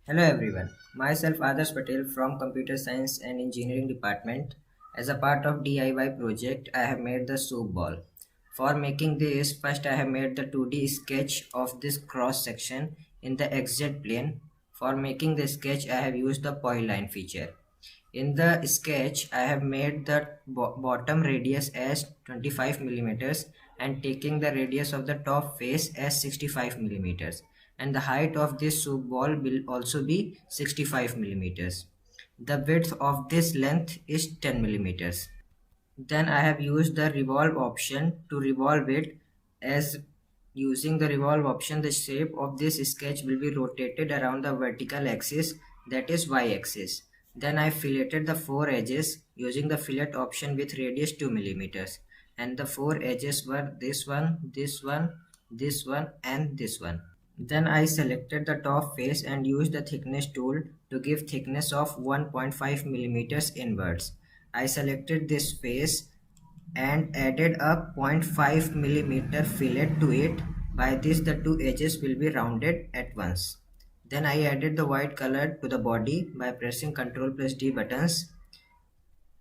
Hello everyone, myself Adarsh Patel from Computer Science and Engineering Department. As a part of DIY project, I have made the soup ball. For making this, first I have made the 2D sketch of this cross section in the XZ plane. For making the sketch, I have used the polyline feature. In the sketch, I have made the bottom radius as 25 millimeters and taking the radius of the top face as 65 millimeters. And the height of this soup ball will also be 65 millimeters. The width of this length is 10 millimeters. Then I have used the revolve option to revolve it. As using the revolve option, the shape of this sketch will be rotated around the vertical axis, that is y axis. Then I filleted the four edges using the fillet option with radius 2 millimeters, and the four edges were this one, this one, this one and this one. Then I selected the top face and used the thickness tool to give thickness of 1.5 millimeters inwards. I selected this face and added a zero point 0.5 millimeter fillet to it. By this the two edges will be rounded at once. Then I added the white color to the body by pressing Ctrl plus D buttons.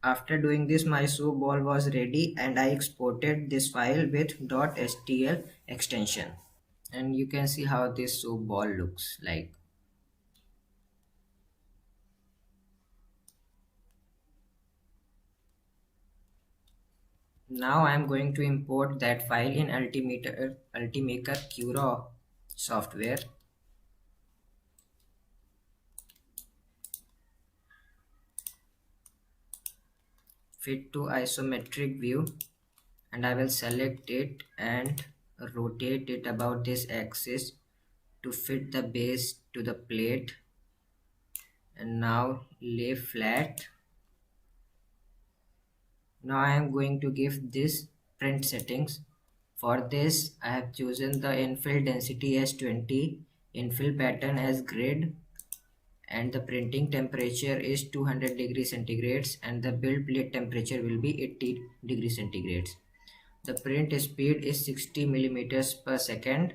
After doing this, my soup ball was ready and I exported this file with .stl extension. And you can see how this soup ball looks like. Now I am going to import that file in Ultimaker Cura software. Fit to isometric view, and I will select it and rotate it about this axis to fit the base to the plate. And now lay flat. Now I am going to give this print settings. For this I have chosen the infill density as 20, infill pattern as grid, and the printing temperature is 200 degrees centigrades and the build plate temperature will be 80 degrees centigrades. The print speed is 60 millimeters per second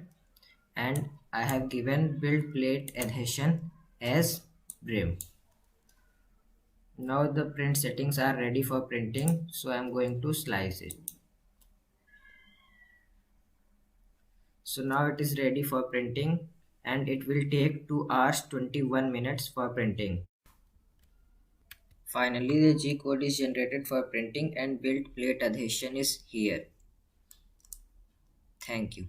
and I have given build plate adhesion as brim. Now the print settings are ready for printing, so I am going to slice it. So now it is ready for printing and it will take 2 hours 21 minutes for printing. Finally, the G code is generated for printing and build plate adhesion is here. Thank you.